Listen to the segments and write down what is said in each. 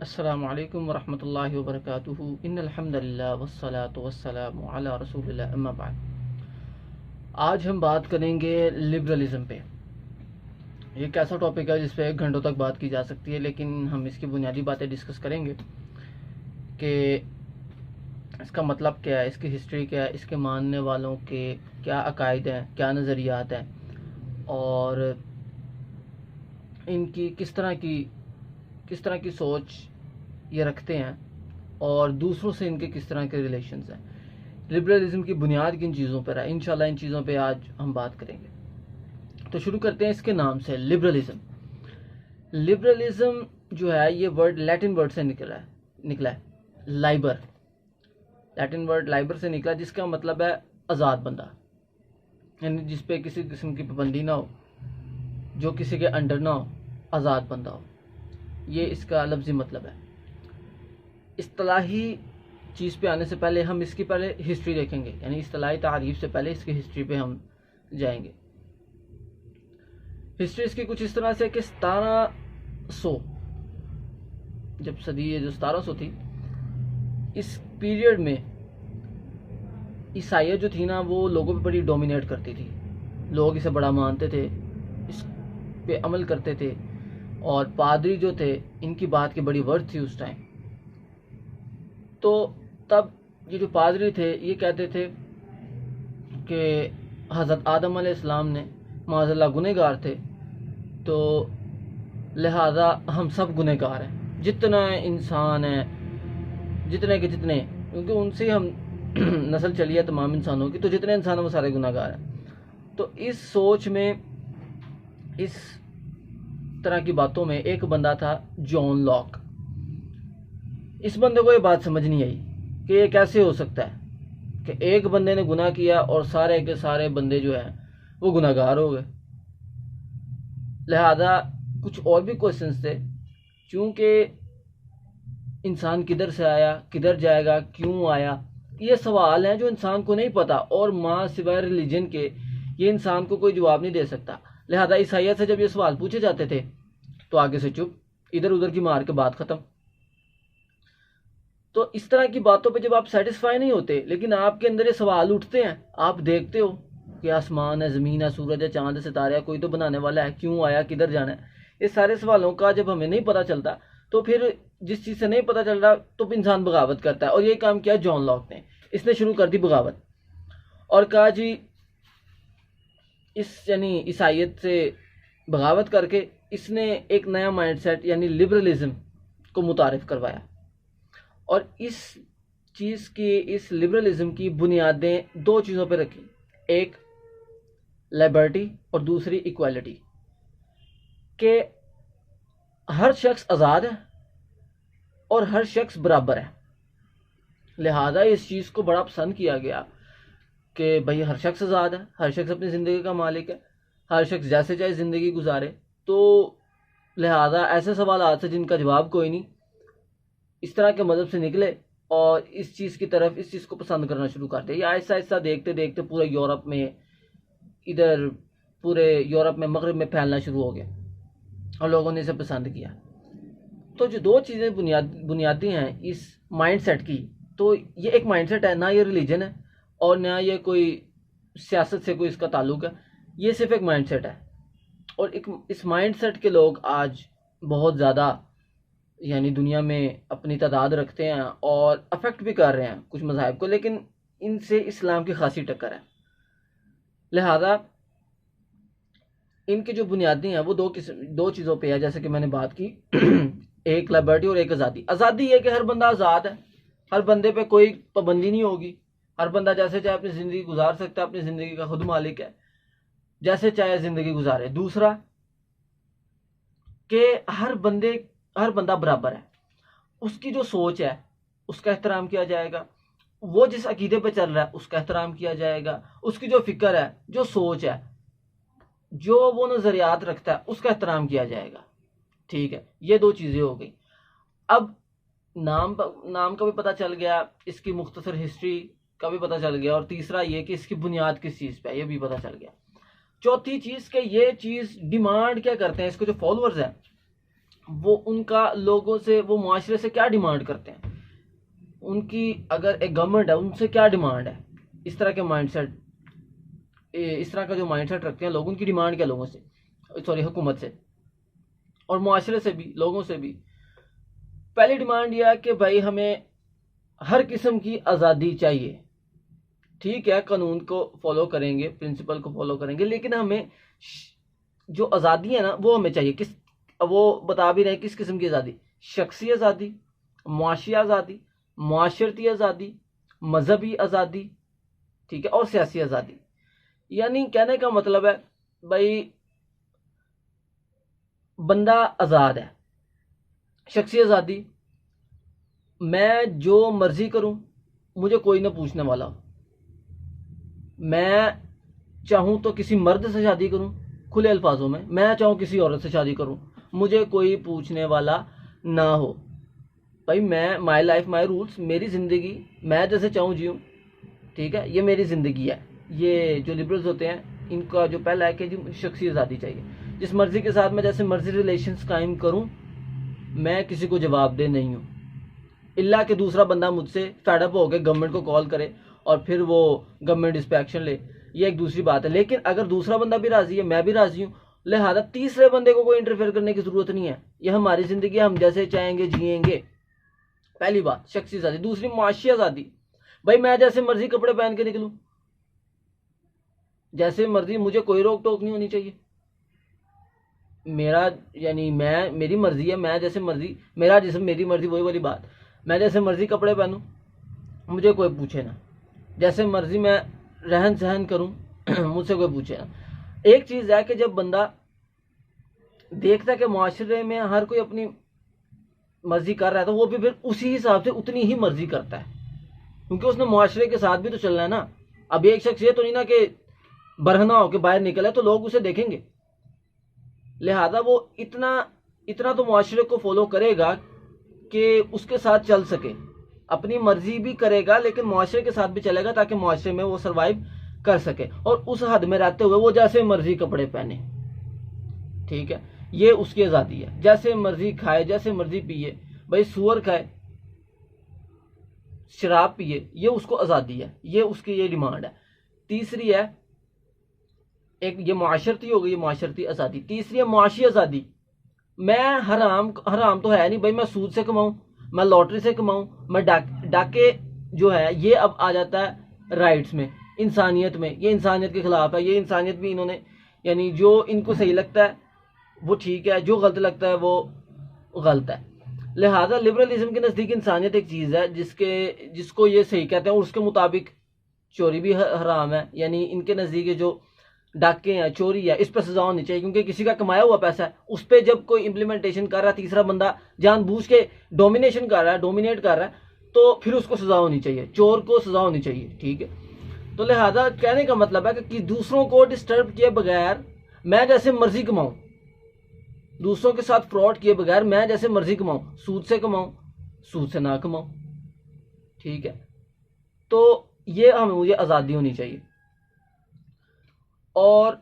السلام علیکم ورحمۃ اللہ وبرکاتہ ان الحمد للہ والصلاة والسلام علی رسول اللہ اما بعد۔ آج ہم بات کریں گے لبرلزم پہ۔ یہ ایک ایسا ٹاپک ہے جس پہ ایک گھنٹوں تک بات کی جا سکتی ہے، لیکن ہم اس کی بنیادی باتیں ڈسکس کریں گے کہ اس کا مطلب کیا ہے، اس کی ہسٹری کیا ہے، اس کے ماننے والوں کے کیا عقائد ہیں، کیا نظریات ہیں، اور ان کی کس طرح کی سوچ یہ رکھتے ہیں، اور دوسروں سے ان کے کس طرح کے ریلیشنز ہیں۔ لبرلزم کی بنیاد کن چیزوں پر ہے، انشاءاللہ ان چیزوں پہ آج ہم بات کریں گے۔ تو شروع کرتے ہیں اس کے نام سے، لبرلزم۔ لبرلزم جو ہے یہ ورڈ لیٹن ورڈ سے نکلا ہے لائبر، لیٹن ورڈ لائبر سے نکلا، جس کا مطلب ہے آزاد بندہ، یعنی جس پہ کسی قسم کی پابندی نہ ہو، جو کسی کے انڈر نہ ہو، آزاد بندہ ہو۔ یہ اس کا لفظی مطلب ہے۔ اصطلاحی چیز پہ آنے سے پہلے ہم اس کی پہلے ہسٹری دیکھیں گے، یعنی اصطلاحی تعریف سے پہلے اس کی ہسٹری پہ ہم جائیں گے۔ ہسٹری اس کی کچھ اس طرح سے کہ 1700 جب صدی جو 1700 تھی، اس پیریڈ میں عیسائیت جو تھی نا وہ لوگوں پہ بڑی ڈومینیٹ کرتی تھی، لوگ اسے بڑا مانتے تھے، اس پہ عمل کرتے تھے، اور پادری جو تھے ان کی بات کی بڑی ورتھ تھی اس ٹائم۔ تو تب یہ جو پادری تھے یہ کہتے تھے کہ حضرت آدم علیہ السلام نے معاذ اللہ گنہگار تھے، تو لہذا ہم سب گنہگار ہیں، جتنا انسان ہیں، جتنے کے جتنے، کیونکہ ان سے ہم نسل چلی ہے تمام انسانوں کی، تو جتنے انسان ہیں وہ سارے گنہگار ہیں۔ تو اس سوچ میں، اس طرح کی باتوں میں ایک بندہ تھا جان لاک۔ اس بندے کو یہ بات سمجھ نہیں آئی کہ یہ کیسے ہو سکتا ہے کہ ایک بندے نے گناہ کیا اور سارے کے سارے بندے جو ہیں وہ گناہ گار ہو گئے۔ لہذا کچھ اور بھی کوشچنس تھے، چونکہ انسان کدھر سے آیا، کدھر جائے گا، کیوں آیا، یہ سوال ہیں جو انسان کو نہیں پتا، اور ماں سوائے ریلیجن کے یہ انسان کو کوئی جواب نہیں دے سکتا۔ لہذا عیسائیت سے جب یہ سوال پوچھے جاتے تھے تو آگے سے چپ، ادھر ادھر کی مار کے بات ختم۔ تو اس طرح کی باتوں پہ جب آپ سیٹسفائی نہیں ہوتے، لیکن آپ کے اندر یہ سوال اٹھتے ہیں، آپ دیکھتے ہو کہ آسمان ہے، زمین ہے، سورج ہے، چاند ہے، ستارے ہے، کوئی تو بنانے والا ہے، کیوں آیا، کدھر جانا ہے، یہ سارے سوالوں کا جب ہمیں نہیں پتہ چلتا تو پھر جس چیز سے نہیں پتہ چل رہا تو انسان بغاوت کرتا ہے، اور یہ کام کیا جان لاک نے، اس نے شروع کر دی بغاوت، اور کہا جی یعنی عیسائیت سے بغاوت کر کے اس نے ایک نیا مائنڈ سیٹ یعنی لبرلزم کو متعارف کروایا، اور اس چیز کی، اس لبرلزم کی بنیادیں دو چیزوں پہ رکھی، ایک لبرٹی اور دوسری ایکوالٹی، کہ ہر شخص آزاد ہے اور ہر شخص برابر ہے۔ لہذا اس چیز کو بڑا پسند کیا گیا کہ بھئی ہر شخص آزاد ہے، ہر شخص اپنی زندگی کا مالک ہے، ہر شخص جیسے چاہے زندگی گزارے، تو لہذا ایسے سوالات سے جن کا جواب کوئی نہیں، اس طرح کے مذہب سے نکلے اور اس چیز کی طرف، اس چیز کو پسند کرنا شروع کر دیا۔ یہ آہستہ آہستہ دیکھتے دیکھتے پورے یورپ میں، ادھر پورے یورپ میں، مغرب میں پھیلنا شروع ہو گیا، اور لوگوں نے اسے پسند کیا۔ تو جو دو چیزیں بنیادی ہیں اس مائنڈ سیٹ کی، تو یہ ایک مائنڈ سیٹ ہے، نہ یہ ریلیجن ہے اور نہ یہ کوئی سیاست سے کوئی اس کا تعلق ہے، یہ صرف ایک مائنڈ سیٹ ہے، اور اس مائنڈ سیٹ کے لوگ آج بہت زیادہ یعنی دنیا میں اپنی تعداد رکھتے ہیں اور افیکٹ بھی کر رہے ہیں کچھ مذاہب کو، لیکن ان سے اسلام کی خاصی ٹکر ہے۔ لہذا ان کی جو بنیادی ہیں وہ دو چیزوں پہ ہے، جیسے کہ میں نے بات کی، ایک لبرٹی اور ایک آزادی۔ آزادی یہ کہ ہر بندہ آزاد ہے، ہر بندے پہ کوئی پابندی نہیں ہوگی، ہر بندہ جیسے چاہے اپنی زندگی گزار سکتا ہے، اپنی زندگی کا خود مالک ہے، جیسے چاہے زندگی گزارے۔ دوسرا کہ ہر بندہ برابر ہے، اس کی جو سوچ ہے اس کا احترام کیا جائے گا، وہ جس عقیدے پہ چل رہا ہے اس کا احترام کیا جائے گا، اس کی جو فکر ہے، جو سوچ ہے، جو وہ نظریات رکھتا ہے اس کا احترام کیا جائے گا۔ ٹھیک ہے، یہ دو چیزیں ہو گئی۔ اب نام کا بھی پتہ چل گیا، اس کی مختصر ہسٹری کا بھی پتہ چل گیا، اور تیسرا یہ کہ اس کی بنیاد کس چیز پہ ہے یہ بھی پتہ چل گیا۔ چوتھی چیز کہ یہ چیز ڈیمانڈ کیا کرتے ہیں، اس کے جو فالوورز ہیں وہ ان کا لوگوں سے، وہ معاشرے سے کیا ڈیمانڈ کرتے ہیں، ان کی اگر ایک گورنمنٹ ہے ان سے کیا ڈیمانڈ ہے، اس طرح کے مائنڈ سیٹ، اس طرح کا جو مائنڈ سیٹ رکھتے ہیں لوگ، ان کی ڈیمانڈ کیا لوگوں سے، سوری حکومت سے اور معاشرے سے بھی، لوگوں سے بھی۔ پہلی ڈیمانڈ یہ ہے کہ بھائی ہمیں ہر قسم کی آزادی چاہیے، ٹھیک ہے قانون کو فالو کریں گے، پرنسپل کو فالو کریں گے، لیکن ہمیں جو آزادی ہے نا وہ ہمیں چاہیے۔ کس، وہ بتا بھی رہے ہیں کس قسم کی آزادی، شخصی آزادی، معاشی آزادی، معاشرتی آزادی، مذہبی آزادی، ٹھیک ہے، اور سیاسی آزادی۔ یعنی کہنے کا مطلب ہے بھائی بندہ آزاد ہے، شخصی آزادی، میں جو مرضی کروں مجھے کوئی نہ پوچھنے والا ہو، میں چاہوں تو کسی مرد سے شادی کروں کھلے الفاظوں میں چاہوں کسی عورت سے شادی کروں، مجھے کوئی پوچھنے والا نہ ہو۔ بھائی میں، مائی لائف مائی رولس، میری زندگی میں جیسے چاہوں جیوں، ٹھیک ہے، یہ میری زندگی ہے۔ یہ جو لبرلز ہوتے ہیں ان کا جو پہلا ہے کہ جی شخصی آزادی چاہیے، جس مرضی کے ساتھ میں جیسے مرضی ریلیشنز قائم کروں، میں کسی کو جواب دہ نہیں ہوں، اللہ کہ دوسرا بندہ مجھ سے فیڈ اپ ہو کے گورنمنٹ کو کال کرے اور پھر وہ گورنمنٹ اس پہ ایکشن لے، یہ ایک دوسری بات ہے۔ لیکن اگر دوسرا بندہ بھی راضی ہے، میں بھی راضی ہوں، لہذا تیسرے بندے کو کوئی انٹرفیئر کرنے کی ضرورت نہیں ہے، یہ ہماری زندگی ہے، ہم جیسے چاہیں گے جئیں گے۔ پہلی بات شخصی آزادی۔ دوسری معاشی آزادی، بھائی میں جیسے مرضی کپڑے پہن کے نکلوں، جیسے مرضی، مجھے کوئی روک ٹوک نہیں ہونی چاہیے، میرا یعنی میری مرضی ہے، میں جیسے مرضی، میرا جسم میری مرضی، وہی والی بات، میں جیسے مرضی کپڑے پہنوں مجھے کوئی پوچھے نہ، جیسے مرضی میں رہن سہن کروں مجھ سے کوئی پوچھے نہ۔ ایک چیز ہے کہ جب بندہ دیکھتا ہے کہ معاشرے میں ہر کوئی اپنی مرضی کر رہا ہے تو وہ بھی پھر اسی حساب سے اتنی ہی مرضی کرتا ہے، کیونکہ اس نے معاشرے کے ساتھ بھی تو چلنا ہے نا۔ اب ایک شخص یہ تو نہیں نا کہ برہنہ ہو کے باہر نکلا ہے تو لوگ اسے دیکھیں گے، لہذا وہ اتنا تو معاشرے کو فالو کرے گا کہ اس کے ساتھ چل سکے، اپنی مرضی بھی کرے گا لیکن معاشرے کے ساتھ بھی چلے گا تاکہ معاشرے میں وہ سروائیو کر سکے، اور اس حد میں رہتے ہوئے وہ جیسے مرضی کپڑے پہنے، ٹھیک ہے، یہ اس کی آزادی ہے۔ جیسے مرضی کھائے، جیسے مرضی پیے، بھائی سور کھائے، شراب پیے، یہ اس کو آزادی ہے، یہ اس کی یہ ڈیمانڈ ہے۔ تیسری ہے ایک، یہ معاشرتی ہو گئی، معاشرتی آزادی۔ تیسری ہے معاشی آزادی، میں حرام تو ہے نہیں بھائی، میں سود سے کماؤں، میں لاٹری سے کماؤں، میں ڈاکے جو ہے یہ اب آ جاتا ہے رائٹس میں، انسانیت میں، یہ انسانیت کے خلاف ہے، یہ انسانیت بھی انہوں نے، یعنی جو ان کو صحیح لگتا ہے وہ ٹھیک ہے، جو غلط لگتا ہے وہ غلط ہے۔ لہذا لبرلزم کے نزدیک انسانیت ایک چیز ہے جس کو یہ صحیح کہتے ہیں، اور اس کے مطابق چوری بھی حرام ہے، یعنی ان کے نزدیک جو ڈاکے ہیں، چوری ہے، اس پہ سزا ہونی چاہیے، کیونکہ کسی کا کمایا ہوا پیسہ ہے، اس پہ جب کوئی امپلیمنٹیشن کر رہا ہے، تیسرا بندہ جان بوجھ کے ڈومینیشن کر رہا ہے، ڈومینیٹ کر رہا ہے، تو پھر اس کو سزا ہونی چاہیے، چور کو سزا ہونی چاہیے، ٹھیک ہے۔ تو لہذا کہنے کا مطلب ہے کہ دوسروں کو ڈسٹرب کیے بغیر میں جیسے مرضی کماؤں، دوسروں کے ساتھ فراڈ کیے بغیر میں جیسے مرضی کماؤں، سود سے کماؤں، سود سے نہ کماؤں، ٹھیک ہے، تو یہ مجھے آزادی ہونی چاہیے۔ اور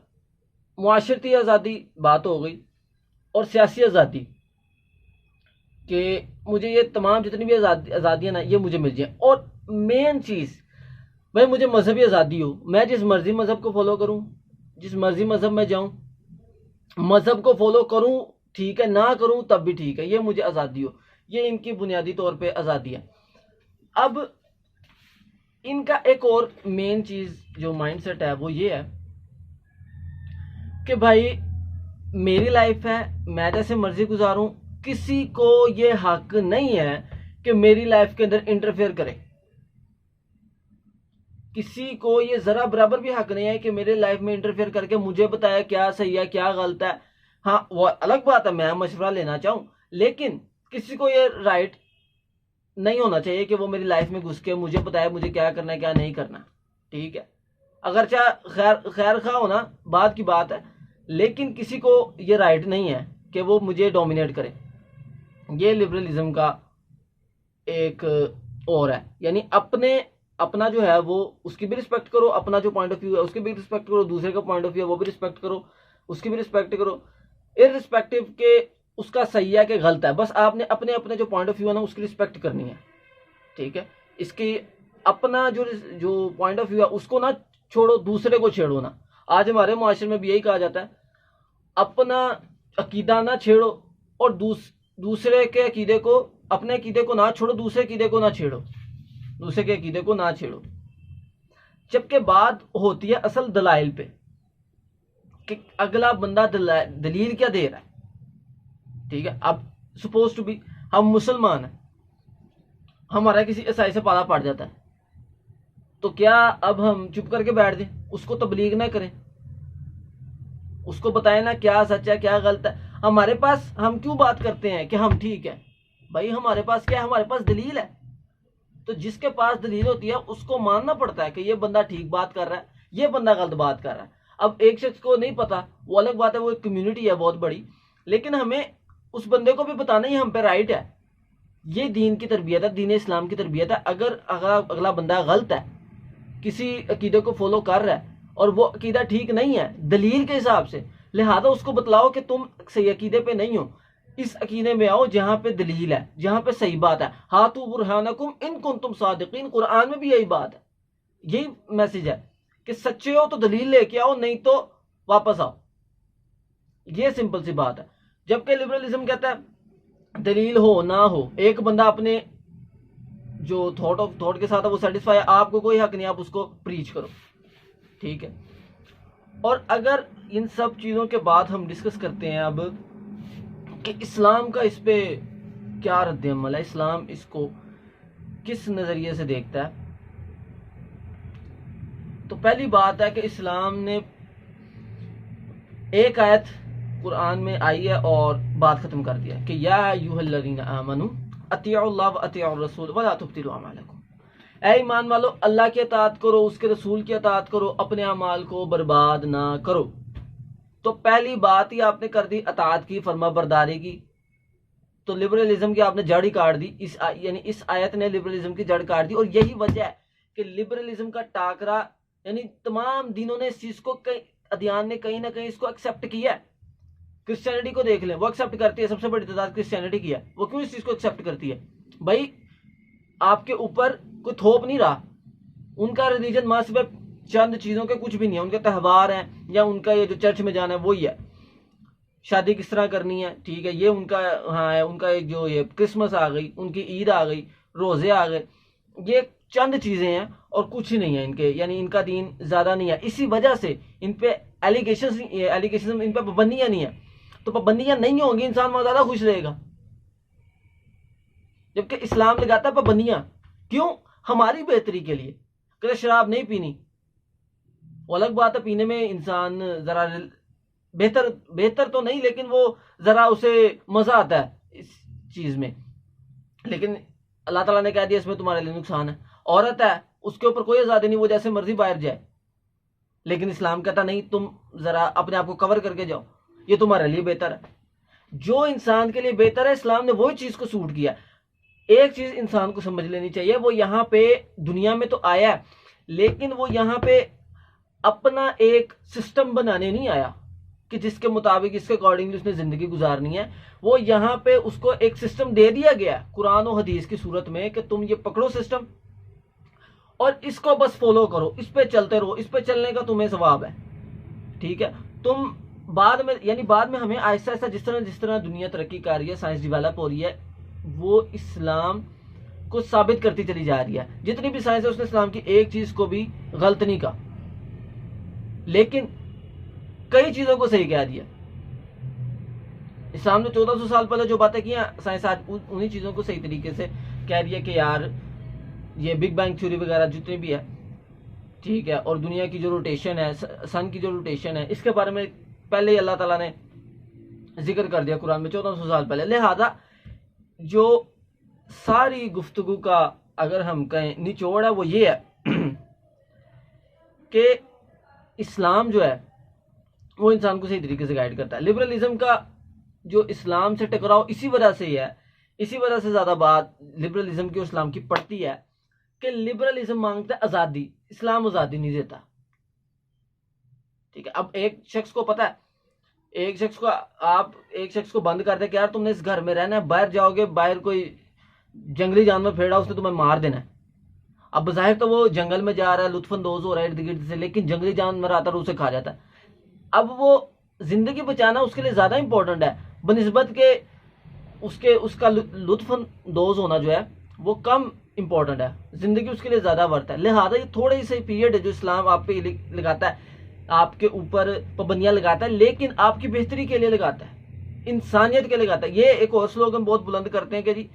معاشرتی آزادی بات ہو گئی، اور سیاسی آزادی کہ مجھے یہ تمام جتنی بھی آزادیاں نا یہ مجھے مل جائیں، اور مین چیز بھائی مجھے مذہبی آزادی ہو، میں جس مرضی مذہب کو فالو کروں، جس مرضی مذہب میں جاؤں، مذہب کو فالو کروں ٹھیک ہے، نہ کروں تب بھی ٹھیک ہے، یہ مجھے آزادی ہو، یہ ان کی بنیادی طور پہ آزادی ہے۔ اب ان کا ایک اور مین چیز جو مائنڈ سیٹ ہے وہ یہ ہے کہ بھائی میری لائف ہے، میں جیسے مرضی گزاروں، کسی کو یہ حق نہیں ہے کہ میری لائف کے اندر انٹرفیئر کرے، کسی کو یہ ذرا برابر بھی حق نہیں ہے کہ میرے لائف میں انٹرفیئر کر کے مجھے بتایا کیا صحیح ہے کیا غلط ہے۔ ہاں وہ الگ بات ہے میں مشورہ لینا چاہوں، لیکن کسی کو یہ رائٹ نہیں ہونا چاہیے کہ وہ میری لائف میں گھس کے مجھے بتائے مجھے کیا کرنا ہے کیا نہیں کرنا، ٹھیک ہے، اگرچہ خیر خواہ ہونا بات کی بات ہے، لیکن کسی کو یہ رائٹ نہیں ہے کہ وہ مجھے ڈومینیٹ کرے۔ یہ لبرلزم کا ایک اور ہے، یعنی اپنا جو ہے وہ اس کی بھی رسپیکٹ کرو، اپنا جو پوائنٹ آف ویو ہے اس کی بھی رسپیکٹ کرو، دوسرے کا پوائنٹ آف ویو ہے وہ بھی رسپیکٹ کرو، اس کی بھی رسپیکٹ کرو، ارسپیکٹو کہ اس کا صحیح ہے کہ غلط ہے، بس آپ نے اپنے اپنے جو پوائنٹ آف ویو ہے نا اس کی رسپیکٹ کرنی ہے، ٹھیک ہے؟ اس کی اپنا جو پوائنٹ آف ویو ہے اس کو نہ چھوڑو، دوسرے کو چھیڑو نا۔ آج ہمارے معاشرے میں بھی یہی کہا جاتا ہے، اپنا عقیدہ نہ چھیڑو اور دوسرے کے عقیدے کو، اپنے عقیدے کو نہ چھوڑو، دوسرے عقیدے کو نہ چھیڑو، دوسرے کے عقیدے کو نہ چھیڑو۔ جبکہ بات ہوتی ہے اصل دلائل پہ کہ اگلا بندہ دلیل کیا دے رہا ہے، ٹھیک ہے؟ اب سپوز ٹو بی ہم مسلمان ہیں، ہمارا کسی عیسائی سے پالا پڑ جاتا ہے، تو کیا اب ہم چپ کر کے بیٹھ دیں، اس کو تبلیغ نہ کریں، اس کو بتائیں نا کیا سچ ہے کیا غلط ہے؟ ہمارے پاس ہم کیوں بات کرتے ہیں کہ ہم ٹھیک ہے؟ بھائی ہمارے پاس کیا ہے؟ ہمارے پاس دلیل ہے۔ تو جس کے پاس دلیل ہوتی ہے اس کو ماننا پڑتا ہے کہ یہ بندہ ٹھیک بات کر رہا ہے، یہ بندہ غلط بات کر رہا ہے۔ اب ایک شخص کو نہیں پتا، وہ الگ بات ہے، وہ ایک کمیونٹی ہے بہت بڑی، لیکن ہمیں اس بندے کو بھی بتانا ہی ہم پہ رائٹ ہے۔ یہ دین کی تربیت ہے، دین اسلام کی تربیت ہے۔ اگر اگلا بندہ غلط ہے، کسی عقیدے کو فالو کر رہا ہے اور وہ عقیدہ ٹھیک نہیں ہے دلیل کے حساب سے، لہذا اس کو بتلاؤ کہ تم صحیح عقیدے پہ نہیں ہو، اس عقیدے میں آؤ جہاں پہ دلیل ہے، جہاں پہ صحیح بات ہے۔ ہاتھو برہانکم ان کنتم صادقین، قرآن میں بھی یہی بات ہے، یہی میسج ہے کہ سچے ہو تو دلیل لے کے آؤ، نہیں تو واپس آؤ۔ یہ سمپل سی بات ہے۔ جبکہ لبرلزم کہتا ہے دلیل ہو نہ ہو، ایک بندہ اپنے جو تھاٹ کے ساتھ ہے وہ سیٹسفائی ہے، آپ کو کوئی حق نہیں، آپ اس کو پریچ کرو، ٹھیک ہے؟ اور اگر ان سب چیزوں کے بعد ہم ڈسکس کرتے ہیں اب کہ اسلام کا اس پہ کیا رد عمل ہے، اسلام اس کو کس نظریے سے دیکھتا ہے، تو پہلی بات ہے کہ اسلام نے ایک آیت قرآن میں آئی ہے اور بات ختم کر دیا کہ یا ایھا الذین آمنوا اطیعوا اللہ واطیعوا الرسول ولا تبطلوا اعمالکم، اے ایمان والو اللہ کی اطاعت کرو، اس کے رسول کی اطاعت کرو، اپنے اعمال کو برباد نہ کرو۔ تو پہلی بات ہی آپ نے کر دی اطاعت کی، فرما برداری کی، تو لبرلزم کی آپ نے جڑ ہی کاٹ دی، یعنی اس آیت نے لبرلزم کی جڑ کاٹ دی۔ اور یہی وجہ ہے کہ لبرلزم کا ٹاکرا، یعنی تمام دینوں نے اس چیز کو، ادیان نے کہیں نہ کہیں اس کو ایکسیپٹ کیا ہے۔ کرسچینٹی کو دیکھ لیں، وہ ایکسیپٹ کرتی ہے، سب سے بڑی تعداد کرسچینٹی کی ہے، وہ کیوں اس چیز کو ایکسیپٹ کرتی ہے؟ بھائی آپ کے اوپر کوئی تھوپ نہیں رہا، ان کا ریلیجن ماں صرف چند چیزوں کے کچھ بھی نہیں ہے، ان کے تہوار ہیں یا ان کا یہ جو چرچ میں جانا ہے وہی ہے، شادی کس طرح کرنی ہے، ٹھیک ہے، یہ ان کا ہاں ہے، ان کا جو یہ کرسمس آ گئی، ان کی عید آ گئی، روزے آ گئے، یہ چند چیزیں ہیں اور کچھ ہی نہیں ہے ان کے، یعنی ان کا دین زیادہ نہیں ہے۔ اسی وجہ سے ان پہ ایلیگیشن ان پہ پابندیاں نہیں ہیں، تو پابندیاں نہیں ہوں گی انسان بہت زیادہ خوش رہے گا۔ جبکہ اسلام لگاتا ہے پابندیاں، کیوں؟ ہماری بہتری کے لیے، کہ شراب نہیں پینی، وہ الگ بات ہے، پینے میں انسان ذرا بہتر تو نہیں، لیکن وہ ذرا اسے مزہ آتا ہے اس چیز میں، لیکن اللہ تعالیٰ نے کہہ دیا اس میں تمہارے لیے نقصان ہے۔ عورت ہے، اس کے اوپر کوئی آزادی نہیں، وہ جیسے مرضی باہر جائے، لیکن اسلام کہتا نہیں، تم ذرا اپنے آپ کو کور کر کے جاؤ، یہ تمہارے لیے بہتر ہے۔ جو انسان کے لیے بہتر ہے، اسلام نے وہی چیز کو سوٹ کیا۔ ایک چیز انسان کو سمجھ لینی چاہیے، وہ یہاں پہ دنیا میں تو آیا ہے، لیکن وہ یہاں پہ اپنا ایک سسٹم بنانے نہیں آیا کہ جس کے مطابق، اس کے اکارڈنگلی اس نے زندگی گزارنی ہے۔ وہ یہاں پہ اس کو ایک سسٹم دے دیا گیا قرآن و حدیث کی صورت میں کہ تم یہ پکڑو سسٹم اور اس کو بس فالو کرو، اس پہ چلتے رہو، اس پہ چلنے کا تمہیں ثواب ہے، ٹھیک ہے؟ تم بعد میں ہمیں آہستہ آہستہ جس طرح دنیا ترقی کر رہی ہے، سائنس ڈیولپ ہو رہی ہے، وہ اسلام کو ثابت کرتی چلی جا رہی ہے۔ جتنی بھی سائنس ہے اس نے اسلام کی ایک چیز کو بھی غلط نہیں کہا، لیکن کئی چیزوں کو صحیح کہہ دیا۔ اسلام نے 1400 سال پہلے جو باتیں کی ہیں، سائنس آج انہی چیزوں کو صحیح طریقے سے کہہ دیا کہ یار یہ بگ بینگ تھیوری وغیرہ جتنی بھی ہے، ٹھیک ہے، اور دنیا کی جو روٹیشن ہے، سن کی جو روٹیشن ہے، اس کے بارے میں پہلے ہی اللہ تعالیٰ نے ذکر کر دیا قرآن میں 1400 سال پہلے۔ لہذا جو ساری گفتگو کا اگر ہم کہیں نچوڑ ہے وہ یہ ہے کہ اسلام جو ہے وہ انسان کو صحیح طریقے سے گائیڈ کرتا ہے۔ لبرلزم کا جو اسلام سے ٹکراؤ اسی وجہ سے ہی ہے، اسی وجہ سے زیادہ بات لبرلزم کی اور اسلام کی پڑتی ہے کہ لبرلزم مانگتا ہے آزادی، اسلام آزادی نہیں دیتا، ٹھیک ہے؟ اب ایک شخص کو پتا ہے ایک شخص کو بند کر دے کہ یار تم نے اس گھر میں رہنا ہے، باہر جاؤ گے باہر کوئی جنگلی جانور پھیڑا اس نے تمہیں مار دینا ہے. اب بظاہر تو وہ جنگل میں جا رہا ہے، لطف اندوز ہو رہا ہے ارد گرد سے، لیکن جنگلی جانور آتا ہے اور اسے کھا جاتا ہے. اب وہ زندگی بچانا اس کے لیے زیادہ امپورٹنٹ ہے بنسبت کہ اس کا لطف اندوز ہونا جو ہے وہ کم امپورٹنٹ ہے. زندگی اس کے لیے زیادہ ورت ہے. لہٰذا یہ تھوڑے سے پیریڈ ہے جو اسلام آپ پہ لگاتا ہے، آپ کے اوپر پابندیاں لگاتا ہے، لیکن آپ کی بہتری کے لیے لگاتا ہے، انسانیت کے لیے لگاتا ہے. یہ ایک اور سلوگن بہت بلند کرتے ہیں کہ جی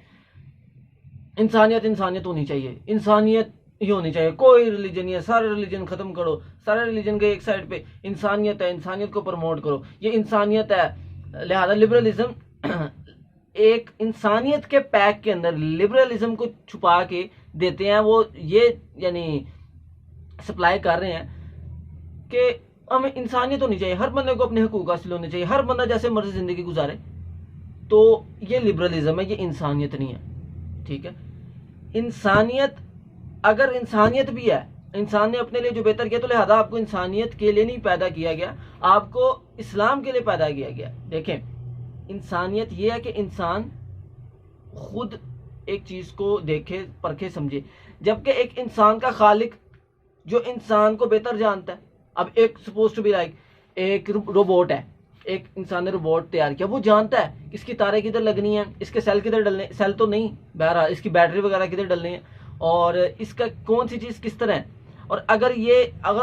انسانیت ہونی چاہیے، انسانیت ہی ہونی چاہیے، کوئی ریلیجن نہیں ہے، سارے ریلیجن ختم کرو، سارے ریلیجن کے ایک سائڈ پہ انسانیت ہے، انسانیت کو پروموٹ کرو، یہ انسانیت ہے. لہذا لبرلزم ایک انسانیت کے پیک کے اندر لبرلزم کو چھپا کے دیتے ہیں. وہ یہ یعنی سپلائی کر رہے ہیں کہ ہمیں انسانیت ہونی چاہیے، ہر بندے کو اپنے حقوق حاصل ہونے چاہیے، ہر بندہ جیسے مرضی زندگی گزارے. تو یہ لبرلزم ہے، یہ انسانیت نہیں ہے. ٹھیک ہے، انسانیت اگر انسانیت بھی ہے، انسان نے اپنے لیے جو بہتر کیا، تو لہذا آپ کو انسانیت کے لیے نہیں پیدا کیا گیا، آپ کو اسلام کے لیے پیدا کیا گیا. دیکھیں انسانیت یہ ہے کہ انسان خود ایک چیز کو دیکھے پرکھے سمجھے، جبکہ ایک انسان کا خالق جو انسان کو بہتر جانتا ہے. اب ایک سپوز ٹو بی لائک ایک روبوٹ ہے، ایک انسان نے روبوٹ تیار کیا، وہ جانتا ہے اس کی تاریں کدھر لگنی ہیں، اس کے سیل کدھر ڈلنے، سیل تو نہیں بہرحال اس کی بیٹری وغیرہ کدھر ڈلنی ہے، اور اس کا کون سی چیز کس طرح ہے. اور اگر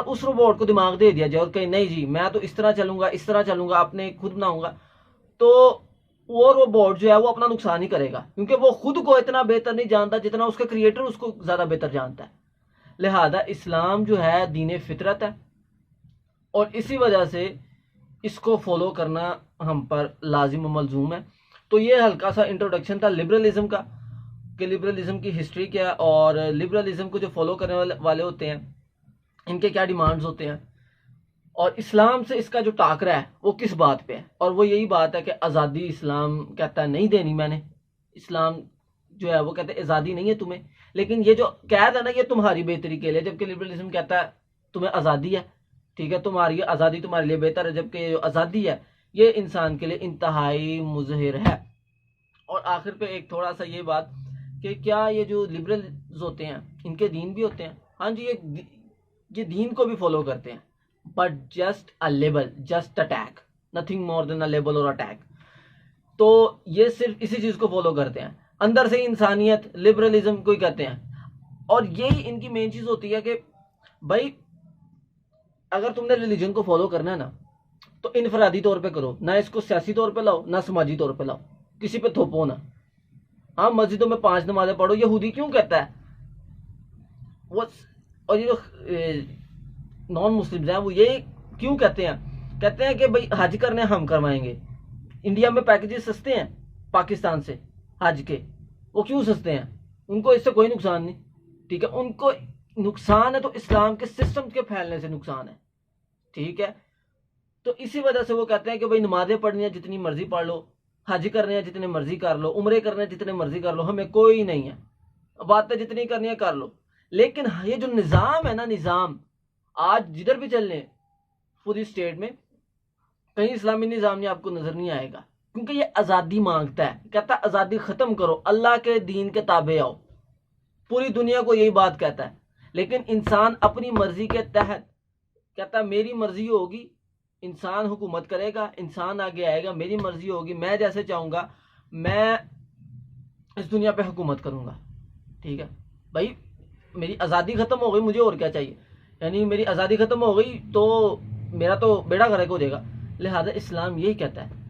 اس روبوٹ کو دماغ دے دیا جائے اور کہیں نہیں جی میں تو اس طرح چلوں گا اپنے خود بناؤں گا، تو وہ روبوٹ جو ہے وہ اپنا نقصان ہی کرے گا، کیونکہ وہ خود کو اتنا بہتر نہیں جانتا جتنا اس کا کریٹر اس کو زیادہ بہتر جانتا ہے. لہذا اسلام جو ہے دین فطرت ہے، اور اسی وجہ سے اس کو فالو کرنا ہم پر لازم و ملزوم ہے. تو یہ ہلکا سا انٹروڈکشن تھا لبرلزم کا، کہ لبرلزم کی ہسٹری کیا ہے، اور لبرلزم کو جو فالو کرنے والے ہوتے ہیں ان کے کیا ڈیمانڈز ہوتے ہیں، اور اسلام سے اس کا جو ٹاکرا ہے وہ کس بات پہ ہے. اور وہ یہی بات ہے کہ آزادی اسلام کہتا ہے نہیں دینی میں نے، اسلام جو ہے وہ کہتا ہے آزادی نہیں ہے تمہیں، لیکن یہ جو قید ہے نا یہ تمہاری بہتری کے لیے، جبکہ لبرلزم کہتا ہے تمہیں آزادی ہے. ٹھیک ہے، تمہاری آزادی تمہارے لیے بہتر ہے، جبکہ یہ جو آزادی ہے یہ انسان کے لیے انتہائی مضر ہے. اور آخر پہ ایک تھوڑا سا یہ بات کہ کیا یہ جو لبرلز ہوتے ہیں ان کے دین بھی ہوتے ہیں؟ ہاں جی، یہ دین کو بھی فالو کرتے ہیں، but just a label, just attack, nothing more than a label اور اٹیک. تو یہ صرف اسی چیز کو فالو کرتے ہیں، اندر سے انسانیت لبرلزم کو ہی کہتے ہیں. اور یہی ان کی مین چیز ہوتی ہے کہ بھائی اگر تم نے ریلیجن کو فالو کرنا ہے نا تو انفرادی طور پہ کرو، نہ اس کو سیاسی طور پہ لاؤ نہ سماجی طور پہ لاؤ، کسی پہ تھوپو نہ. ہاں مسجدوں میں 5 نمازیں پڑھو، یہودی کیوں کہتا ہے وہ، اور یہ جو نان مسلمز ہیں وہ یہ کیوں کہتے ہیں کہ بھائی حج کرنے ہم کروائیں گے. انڈیا میں پیکجز سستے ہیں پاکستان سے حج کے، وہ کیوں سستے ہیں؟ ان کو اس سے کوئی نقصان نہیں. ٹھیک ہے، ان کو نقصان ہے تو اسلام کے سسٹم کے پھیلنے سے نقصان ہے. ٹھیک ہے، تو اسی وجہ سے وہ کہتے ہیں کہ بھائی نمازیں پڑھنی ہیں جتنی مرضی پڑھ لو، حج کرنے ہیں جتنے مرضی کر لو، عمرے کرنے ہیں جتنے مرضی کر لو، ہمیں کوئی نہیں ہے، باتیں جتنی کرنی ہے کر لو. لیکن یہ جو نظام ہے نا، نظام آج جدھر بھی چل لیں پوری اسٹیٹ میں کہیں اسلامی نظام نہیں آپ کو نظر نہیں آئے گا، کیونکہ یہ آزادی مانگتا ہے، کہتا ہے آزادی ختم کرو، اللہ کے دین کے تابع آؤ. پوری دنیا کو یہی بات کہتا ہے، لیکن انسان اپنی مرضی کے تحت کہتا ہے میری مرضی ہوگی، انسان حکومت کرے گا، انسان آگے آئے گا، میری مرضی ہوگی، میں جیسے چاہوں گا میں اس دنیا پہ حکومت کروں گا. ٹھیک ہے بھائی، میری آزادی ختم ہو گئی، مجھے اور کیا چاہیے؟ یعنی میری آزادی ختم ہو گئی تو میرا تو بیڑا غرق ہو جائے گا. لہذا اسلام یہی کہتا ہے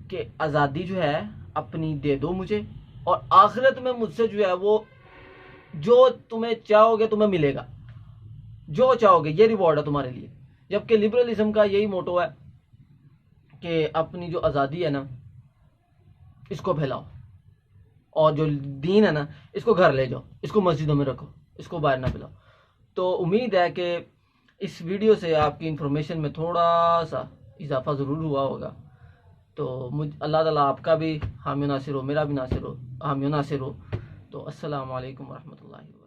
کہ آزادی جو ہے اپنی دے دو مجھے، اور آخرت میں مجھ سے جو ہے وہ جو تمہیں چاہو گے تمہیں ملے گا، جو چاہو گے یہ ریوارڈ ہے تمہارے لیے. جبکہ لبرلزم کا یہی موٹو ہے کہ اپنی جو آزادی ہے نا اس کو پھیلاؤ، اور جو دین ہے نا اس کو گھر لے جاؤ، اس کو مسجدوں میں رکھو، اس کو باہر نہ پھیلاؤ. تو امید ہے کہ اس ویڈیو سے آپ کی انفارمیشن میں تھوڑا سا اضافہ ضرور ہوا ہوگا. تو اللہ تعالیٰ آپ کا بھی حامی و ناصر ہو، میرا بھی ناصر ہو، حامی و ناصر ہو. تو السلام علیکم ورحمۃ اللہ وبرکاتہ.